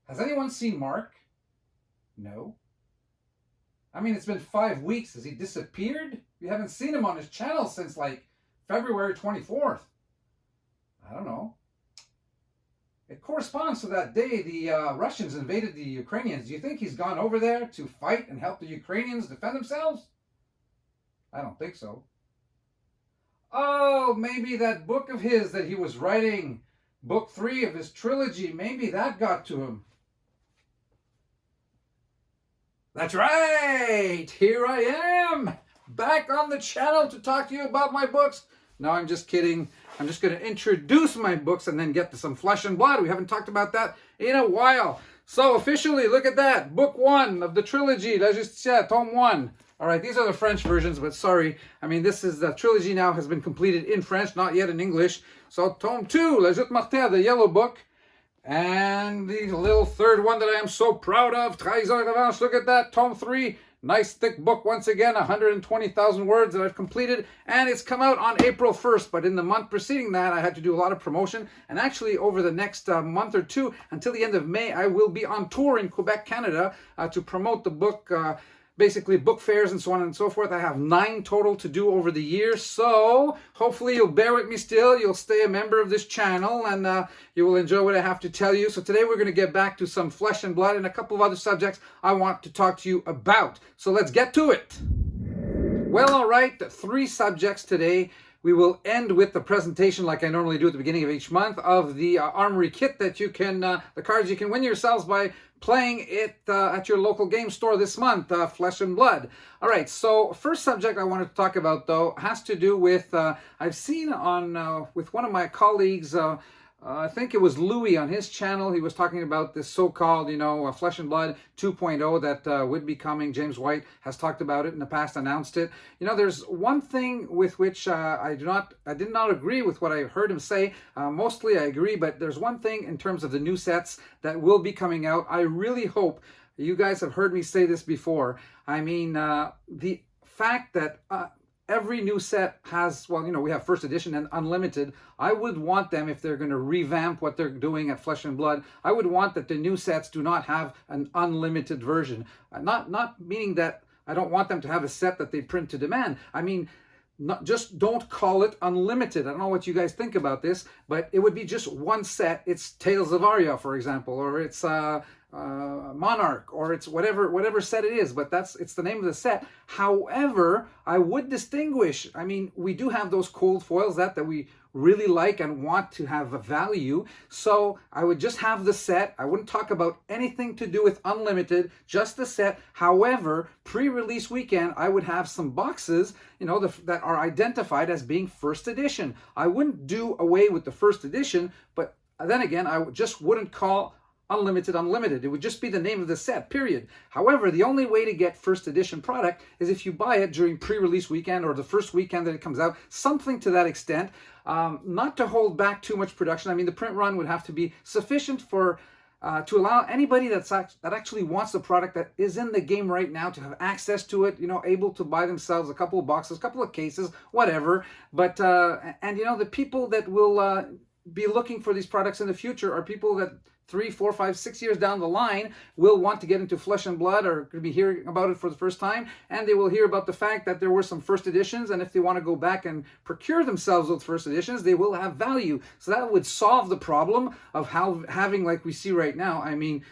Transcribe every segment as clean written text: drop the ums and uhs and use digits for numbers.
Has anyone seen Marc? No. I mean, it's been 5 weeks. Has he disappeared? We haven't seen him on his channel since like February 24th. I don't know. It corresponds to that day the Russians invaded the Ukrainians. Do you think he's gone over there to fight and help the Ukrainians defend themselves? I don't think so. Oh, maybe that book of his that he was writing, book 3 of his trilogy, maybe that got to him. That's right! Here I am! Back on the channel to talk to you about my books. No, I'm just kidding. I'm just going to introduce my books and then get to some flesh and blood. We haven't talked about that in a while. So officially, look at that. Book 1 of the trilogy, La Justicia, Tome 1. All right, these are the French versions, but sorry. I mean, this is the trilogy now has been completed in French, not yet in English. So Tome 2, La Joute Martyre, the yellow book. And the little third one that I am so proud of, Trahison et Revanche, look at that, Tome 3. Nice thick book once again, 120,000 words that I've completed, and it's come out on April 1st, but in the month preceding that, I had to do a lot of promotion, and actually over the next month or two, until the end of May, I will be on tour in Quebec, Canada, to promote the book, basically book fairs and so on and so forth. I have 9 total to do over the year, so hopefully you'll bear with me still. You'll stay a member of this channel, and you will enjoy what I have to tell you. So today we're going to get back to some flesh and blood and a couple of other subjects I want to talk to you about. So let's get to it. Well, all right, 3 subjects today. We will end with the presentation, like I normally do at the beginning of each month, of the Armory Kit that you can, the cards you can win yourselves by playing it at your local game store this month, Flesh and Blood. All right, so first subject I wanted to talk about, though, has to do with, I've seen on, with one of my colleagues, I think it was Louis on his channel. He was talking about this so-called, Flesh and Blood 2.0 that would be coming. James White has talked about it in the past, announced it. There's one thing with which I did not agree with what I heard him say. Mostly I agree, but there's one thing in terms of the new sets that will be coming out. I really hope, you guys have heard me say this before. I mean, the fact that every new set has, well, we have first edition and unlimited. I would want them, if they're going to revamp what they're doing at Flesh and Blood, I would want that the new sets do not have an unlimited version. Not meaning that I don't want them to have a set that they print to demand. I mean, just don't call it unlimited. I don't know what you guys think about this, but it would be just one set. It's Tales of Arya, for example, or it's Monarch, or it's whatever set it is, but it's the name of the set. However, I would distinguish. I mean, we do have those cold foils that we really like and want to have a value, so I would just have the set. I wouldn't talk about anything to do with unlimited, just the set. However, pre-release weekend, I would have some boxes, that are identified as being first edition. I wouldn't do away with the first edition, but then again, I just wouldn't call unlimited. It would just be the name of the set, period. However, the only way to get first edition product is if you buy it during pre-release weekend or the first weekend that it comes out, something to that extent. Not to hold back too much production. I mean, the print run would have to be sufficient for to allow anybody that actually wants the product that is in the game right now to have access to it, able to buy themselves a couple of boxes, a couple of cases, whatever. But and the people that will be looking for these products in the future are people that 3, 4, 5, 6 years down the line will want to get into Flesh and Blood, or could be hearing about it for the first time, and they will hear about the fact that there were some first editions, and if they want to go back and procure themselves those first editions, they will have value. So that would solve the problem of having, like we see right now, I mean,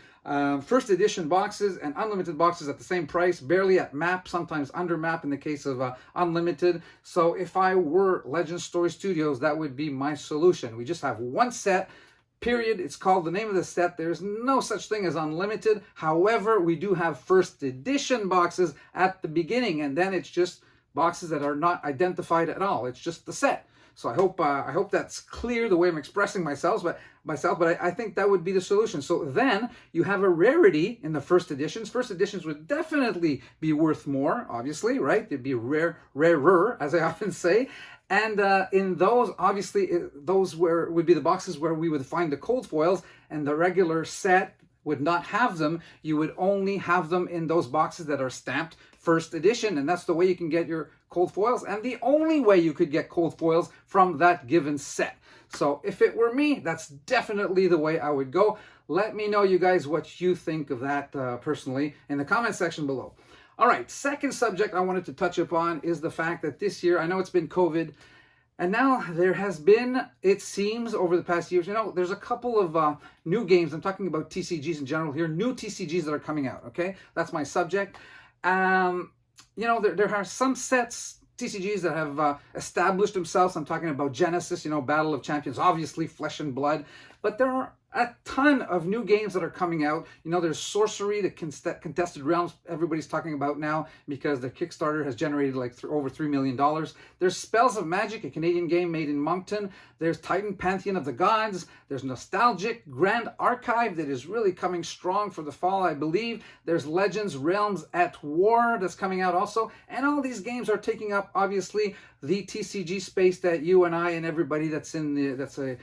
first edition boxes and unlimited boxes at the same price, barely at map, sometimes under map in the case of unlimited. So if I were Legend Story Studios, that would be my solution. We just have one set, period. It's called the name of the set. There's no such thing as unlimited. However, we do have first edition boxes at the beginning, and then it's just boxes that are not identified at all. It's just the set. So I hope that's clear the way I'm expressing myself, but I think that would be the solution. So then you have a rarity in the first editions. First editions would definitely be worth more, obviously, right? They'd be rarer, as I often say. And in those, obviously, those would be the boxes where we would find the cold foils, and the regular set would not have them. You would only have them in those boxes that are stamped first edition, and that's the way you can get your cold foils, and the only way you could get cold foils from that given set. So if it were me, that's definitely the way I would go. Let me know, you guys, what you think of that personally in the comment section below. All right, second subject I wanted to touch upon is the fact that this year, I know it's been COVID, and now there has been, it seems, over the past years, there's a couple of new games. I'm talking about TCGs in general here, new TCGs that are coming out, okay? That's my subject. There are some sets, TCGs, that have established themselves. I'm talking about Genesis, Battle of Champions, obviously Flesh and Blood. But there are a ton of new games that are coming out. There's Sorcery, the Contested Realms, everybody's talking about now because the Kickstarter has generated like over $3 million. There's Spells of Magic, a Canadian game made in Moncton. There's Titan Pantheon of the Gods. There's Nostalgic Grand Archive that is really coming strong for the fall, I believe. There's Legends Realms at War that's coming out also. And all these games are taking up, obviously, the TCG space that you and I and everybody that's a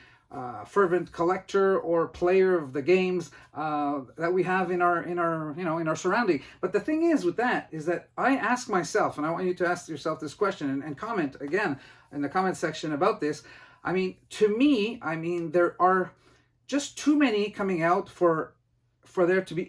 fervent collector or player of the games that we have in our surrounding. But the thing is with that is that I ask myself, and I want you to ask yourself this question and comment again in the comment section about this. I mean, to me, there are just too many coming out for there to be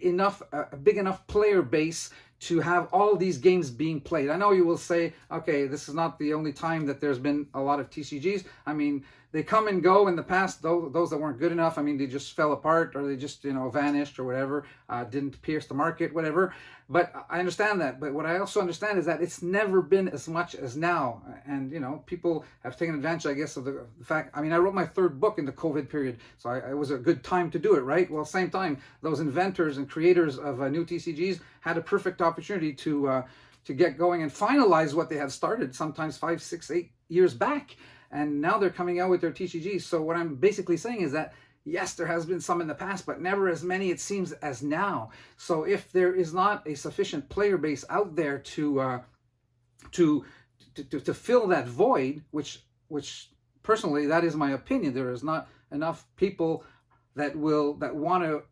a big enough player base to have all these games being played. I know you will say, okay, this is not the only time that there's been a lot of TCGs. I mean, they come and go in the past, those that weren't good enough. I mean, they just fell apart, or they just, vanished or whatever, didn't pierce the market, whatever. But I understand that. But what I also understand is that it's never been as much as now. And, people have taken advantage, I guess, of the fact. I mean, I wrote my third book in the COVID period, so it was a good time to do it, right? Well, same time, those inventors and creators of new TCGs had a perfect opportunity to get going and finalize what they had started sometimes 5, 6, 8 years back. And now they're coming out with their TCGs. So what I'm basically saying is that, yes, there has been some in the past, but never as many, it seems, as now. So if there is not a sufficient player base out there to fill that void, which personally, that is my opinion, there is not enough people that want to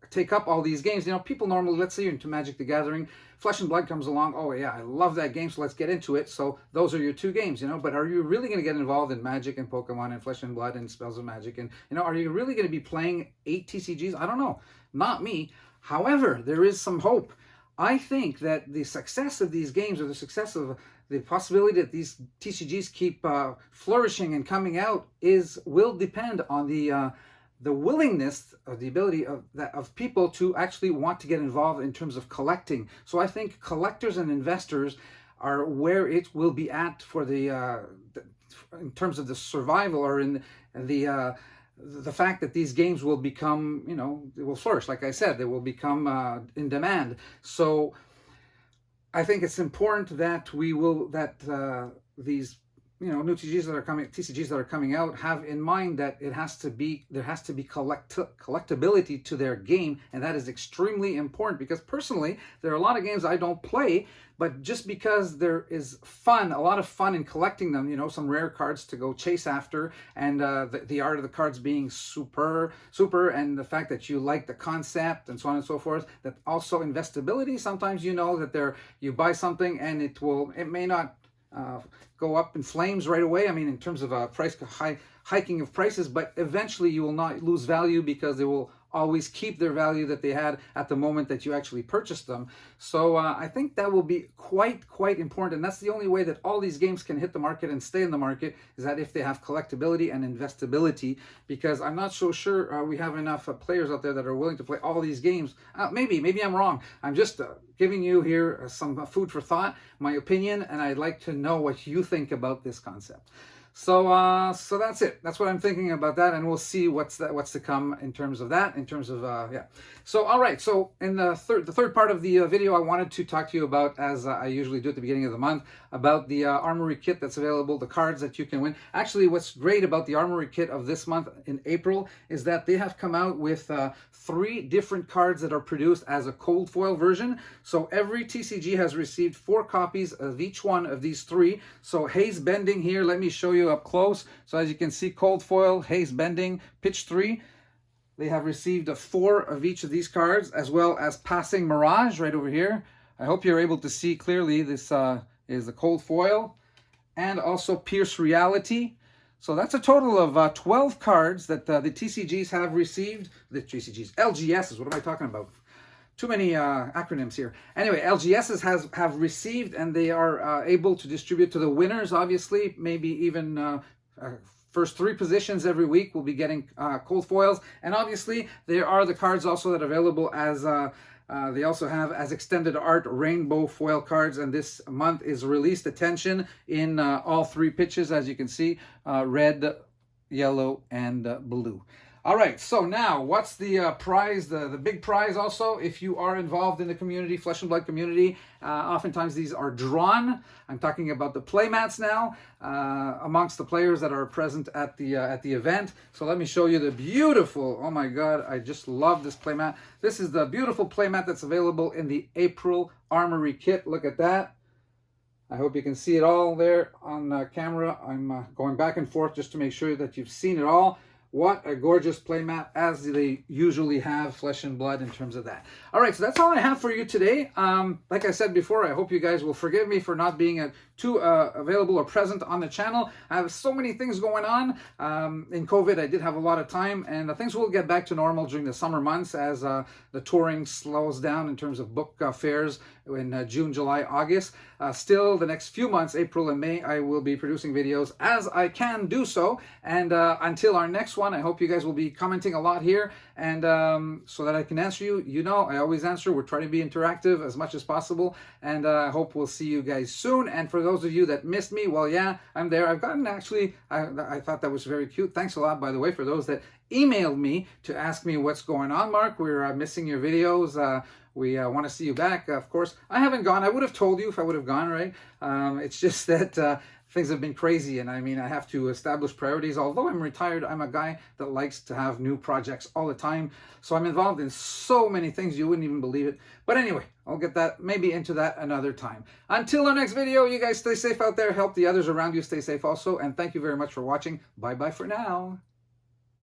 take up all these games. People normally, let's say you're into Magic the Gathering, Flesh and Blood comes along, oh yeah, I love that game, so let's get into it. So those are your two games, but are you really going to get involved in Magic and Pokemon and Flesh and Blood and Spells of Magic? And, are you really going to be playing 8 TCGs? I don't know. Not me. However, there is some hope. I think that the success of these games, or the success of the possibility that these TCGs keep flourishing and coming out, will depend on the willingness, or the ability of people to actually want to get involved in terms of collecting. So I think collectors and investors are where it will be at for in terms of the survival, or in the fact that these games will become, they will flourish. Like I said, they will become in demand. So I think it's important that these new TCGs that are coming out have in mind that there has to be collectability to their game, and that is extremely important, because personally there are a lot of games I don't play, but just because there is a lot of fun in collecting them, some rare cards to go chase after, and the art of the cards being super, and the fact that you like the concept and so on and so forth, that also investability. Sometimes that you buy something and it may not go up in flames right away. I mean, in terms of hiking of prices, but eventually you will not lose value, because they will always keep their value that they had at the moment that you actually purchased them. So I think that will be quite important, and that's the only way that all these games can hit the market and stay in the market, is that if they have collectability and investability, because I'm not so sure we have enough players out there that are willing to play all these games. Maybe I'm wrong. I'm just giving you here some food for thought, my opinion, and I'd like to know what you think about this concept. So that's it. That's what I'm thinking about that, and we'll see what's to come in terms of that. Yeah. So all right. So in the third part of the video, I wanted to talk to you about, as I usually do at the beginning of the month, about the Armory Kit that's available, the cards that you can win. Actually, what's great about the Armory Kit of this month in April is that they have come out with 3 different cards that are produced as a cold foil version. So every TCG has received 4 copies of each one of these 3. So Haze Bending here, let me show you up close. So as you can see, cold foil, Haze Bending, pitch 3. They have received 4 of each of these cards, as well as Passing Mirage right over here. I hope you're able to see clearly. This is the cold foil, and also Pierce Reality. So that's a total of 12 cards that the TCGs have received. The TCGs, LGSs, what am I talking about? Too many acronyms here. Anyway, LGSs have received, and they are able to distribute to the winners, obviously. Maybe even first 3 positions every week will be getting cold foils. And obviously, there are the cards also that are available as... they also have as extended art rainbow foil cards, and this month is released attention in all 3 pitches, as you can see, red, yellow, and blue. All right, so now what's the prize, the big prize also? If you are involved in the community, Flesh and Blood community, oftentimes these are drawn. I'm talking about the playmats now amongst the players that are present at the event. So let me show you the beautiful, oh my God, I just love this playmat. This is the beautiful playmat that's available in the April Armory Kit. Look at that. I hope you can see it all there on camera. I'm going back and forth just to make sure that you've seen it all. What a gorgeous playmat, as they usually have, Flesh and Blood, in terms of that. All right, so that's all I have for you today. Like I said before, I hope you guys will forgive me for not being too available or present on the channel. I have so many things going on. In COVID, I did have a lot of time, and things will get back to normal during the summer months as the touring slows down in terms of book fairs in June, July, August. Still, the next few months, April and May, I will be producing videos as I can do so. And until our next one, I hope you guys will be commenting a lot here, and so that I can answer you. You know, I always answer. We're trying to be interactive as much as possible, and I hope we'll see you guys soon. And for those of you that missed me, well, yeah, I'm there. I've gotten actually, I thought that was very cute. Thanks a lot, by the way, for those that emailed me to ask me what's going on, Mark. We're missing your videos. We want to see you back, of course. I haven't gone. I would have told you if I would have gone, right? It's just that things have been crazy, and I mean, I have to establish priorities. Although I'm retired, I'm a guy that likes to have new projects all the time. So I'm involved in so many things, you wouldn't even believe it. But anyway, I'll get that maybe into that another time. Until our next video, you guys stay safe out there. Help the others around you stay safe also. And thank you very much for watching. Bye-bye for now.